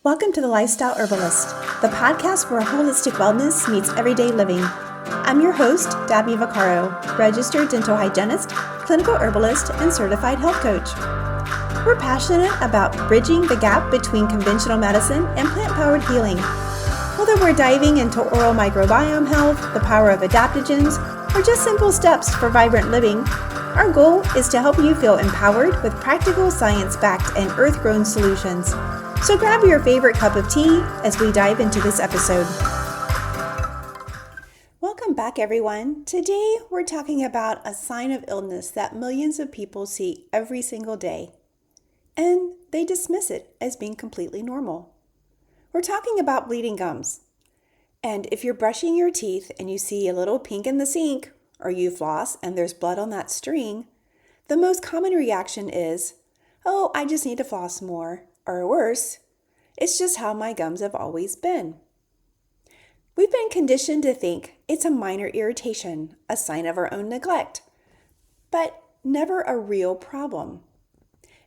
Welcome to The Lifestyle Herbalist, the podcast where holistic wellness meets everyday living. I'm your host, Dabby Vaccaro, registered dental hygienist, clinical herbalist, and certified health coach. We're passionate about bridging the gap between conventional medicine and plant-powered healing. Whether we're diving into oral microbiome health, the power of adaptogens, or just simple steps for vibrant living, our goal is to help you feel empowered with practical science-backed and earth-grown solutions. So grab your favorite cup of tea as we dive into this episode. Welcome back, everyone. Today, we're talking about a sign of illness that millions of people see every single day, and they dismiss it as being completely normal. We're talking about bleeding gums. And if you're brushing your teeth and you see a little pink in the sink, or you floss and there's blood on that string, the most common reaction is, "Oh, I just need to floss more," or worse, "It's just how my gums have always been." We've been conditioned to think it's a minor irritation, a sign of our own neglect, but never a real problem.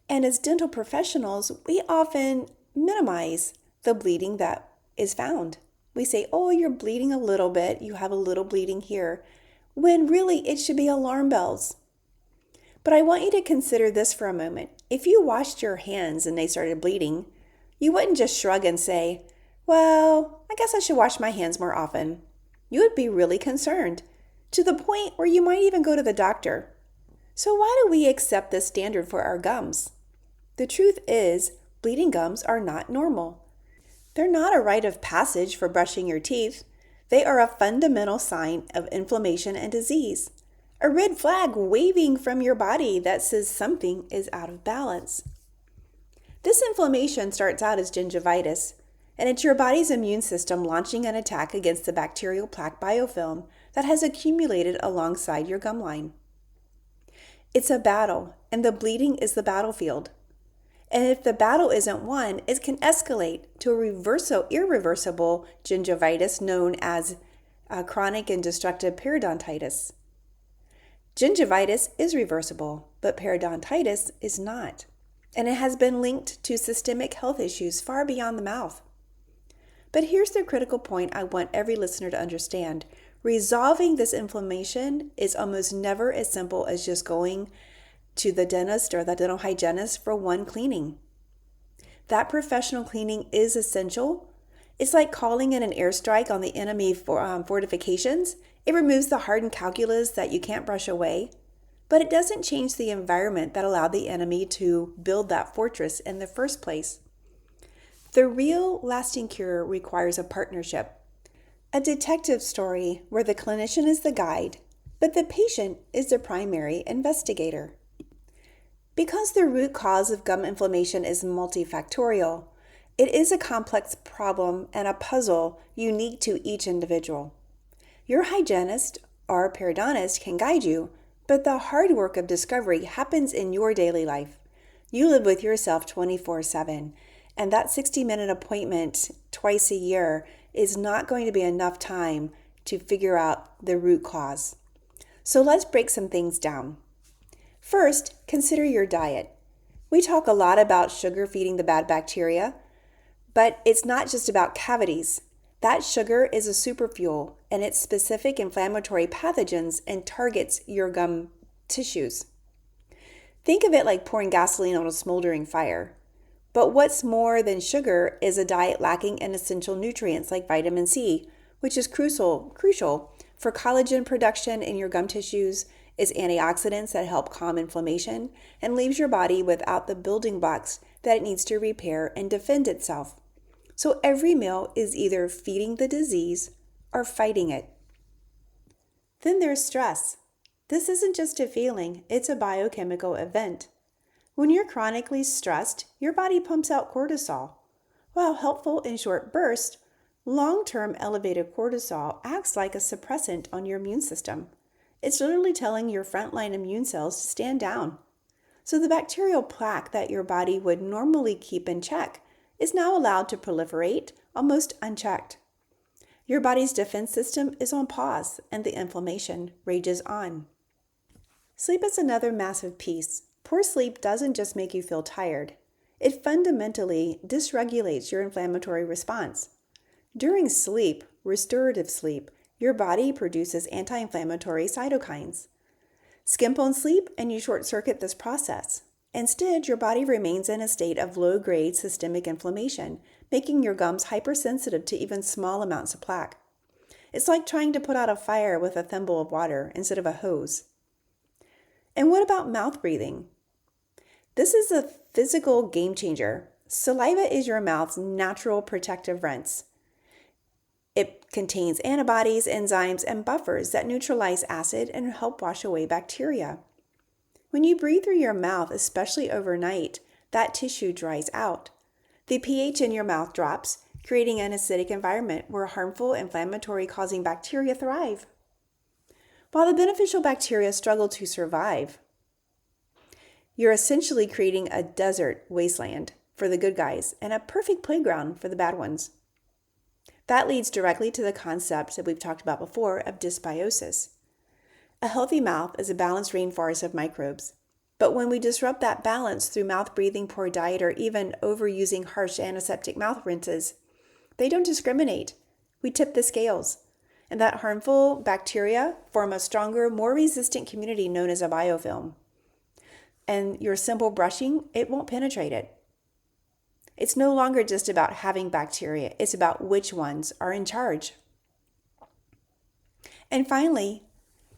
And as dental professionals, we often minimize the bleeding that is found. We say, "Oh, you're bleeding a little bit, you have a little bleeding here," when really it should be alarm bells. But I want you to consider this for a moment. If you washed your hands and they started bleeding, you wouldn't just shrug and say, "Well, I guess I should wash my hands more often." You would be really concerned, to the point where you might even go to the doctor. So why do we accept this standard for our gums? The truth is, bleeding gums are not normal. They're not a rite of passage for brushing your teeth. They are a fundamental sign of inflammation and disease. A red flag waving from your body that says something is out of balance. This inflammation starts out as gingivitis, and it's your body's immune system launching an attack against the bacterial plaque biofilm that has accumulated alongside your gum line. It's a battle, and the bleeding is the battlefield. And if the battle isn't won, it can escalate to a irreversible gingivitis known as chronic and destructive periodontitis. Gingivitis is reversible, but periodontitis is not. And it has been linked to systemic health issues far beyond the mouth. But here's the critical point I want every listener to understand. Resolving this inflammation is almost never as simple as just going to the dentist or the dental hygienist for one cleaning. That professional cleaning is essential. It's like calling in an airstrike on the enemy fortifications. It removes the hardened calculus that you can't brush away, but it doesn't change the environment that allowed the enemy to build that fortress in the first place. The real lasting cure requires a partnership, a detective story where the clinician is the guide, but the patient is the primary investigator. Because the root cause of gum inflammation is multifactorial, it is a complex problem and a puzzle unique to each individual. Your hygienist or periodontist can guide you, but the hard work of discovery happens in your daily life. You live with yourself 24/7, and that 60-minute appointment twice a year is not going to be enough time to figure out the root cause. So let's break some things down. First, consider your diet. We talk a lot about sugar feeding the bad bacteria, but it's not just about cavities. That sugar is a superfuel, and it's specific inflammatory pathogens and targets your gum tissues. Think of it like pouring gasoline on a smoldering fire. But what's more than sugar is a diet lacking in essential nutrients like vitamin C, which is crucial for collagen production in your gum tissues, is antioxidants that help calm inflammation, and leaves your body without the building blocks that it needs to repair and defend itself. So every meal is either feeding the disease or fighting it. Then there's stress. This isn't just a feeling, it's a biochemical event. When you're chronically stressed, your body pumps out cortisol. While helpful in short bursts, long-term elevated cortisol acts like a suppressant on your immune system. It's literally telling your frontline immune cells to stand down. So the bacterial plaque that your body would normally keep in check is now allowed to proliferate almost unchecked. Your body's defense system is on pause and the inflammation rages on. Sleep is another massive piece. Poor sleep doesn't just make you feel tired. It fundamentally dysregulates your inflammatory response. During sleep, restorative sleep, your body produces anti-inflammatory cytokines. Skimp on sleep and you short-circuit this process. Instead, your body remains in a state of low-grade systemic inflammation, making your gums hypersensitive to even small amounts of plaque. It's like trying to put out a fire with a thimble of water instead of a hose. And what about mouth breathing? This is a physical game changer. Saliva is your mouth's natural protective rinse. It contains antibodies, enzymes, and buffers that neutralize acid and help wash away bacteria. When you breathe through your mouth, especially overnight, that tissue dries out. The pH in your mouth drops, creating an acidic environment where harmful inflammatory-causing bacteria thrive, while the beneficial bacteria struggle to survive. You're essentially creating a desert wasteland for the good guys and a perfect playground for the bad ones. That leads directly to the concept that we've talked about before of dysbiosis. A healthy mouth is a balanced rainforest of microbes. But when we disrupt that balance through mouth breathing, poor diet, or even overusing harsh antiseptic mouth rinses, they don't discriminate. We tip the scales. And that harmful bacteria form a stronger, more resistant community known as a biofilm. And your simple brushing, it won't penetrate it. It's no longer just about having bacteria. It's about which ones are in charge. And finally,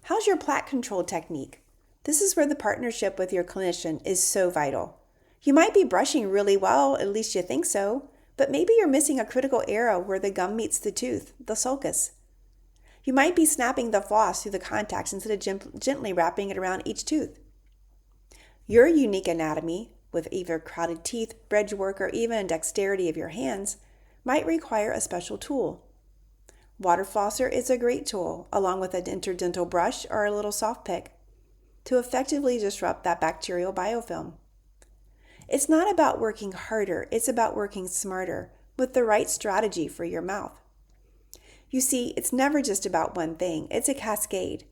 how's your plaque control technique? This is where the partnership with your clinician is so vital. You might be brushing really well, at least you think so, but maybe you're missing a critical area where the gum meets the tooth, the sulcus. You might be snapping the floss through the contacts instead of gently wrapping it around each tooth. Your unique anatomy, with either crowded teeth, bridge work, or even dexterity of your hands, might require a special tool. Water flosser is a great tool, along with an interdental brush or a little soft pick, to effectively disrupt that bacterial biofilm. It's not about working harder, it's about working smarter, with the right strategy for your mouth. You see, it's never just about one thing, it's a cascade.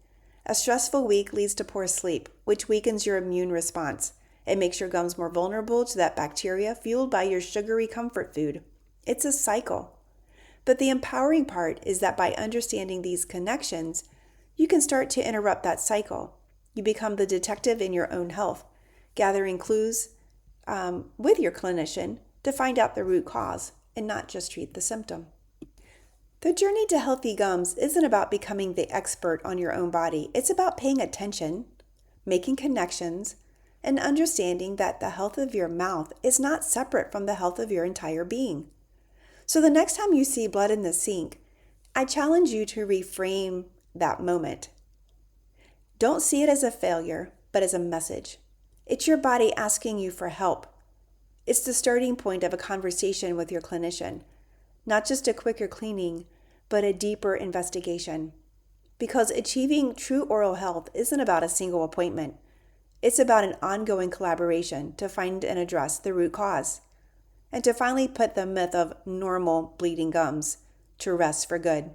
A stressful week leads to poor sleep, which weakens your immune response. It makes your gums more vulnerable to that bacteria fueled by your sugary comfort food. It's a cycle. But the empowering part is that by understanding these connections, you can start to interrupt that cycle. You become the detective in your own health, gathering clues with your clinician to find out the root cause and not just treat the symptom. The journey to healthy gums isn't about becoming the expert on your own body. It's about paying attention, making connections, and understanding that the health of your mouth is not separate from the health of your entire being. So the next time you see blood in the sink, I challenge you to reframe that moment. Don't see it as a failure, but as a message. It's your body asking you for help. It's the starting point of a conversation with your clinician, not just a quicker cleaning, but a deeper investigation. Because achieving true oral health isn't about a single appointment. It's about an ongoing collaboration to find and address the root cause, and to finally put the myth of normal bleeding gums to rest for good.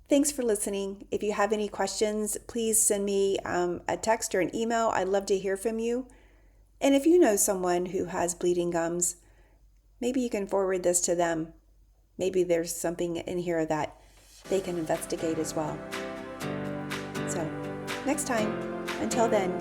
Thanks for listening. If you have any questions, please send me a text or an email. I'd love to hear from you. And if you know someone who has bleeding gums, maybe you can forward this to them. Maybe there's something in here that they can investigate as well. So, next time, until then,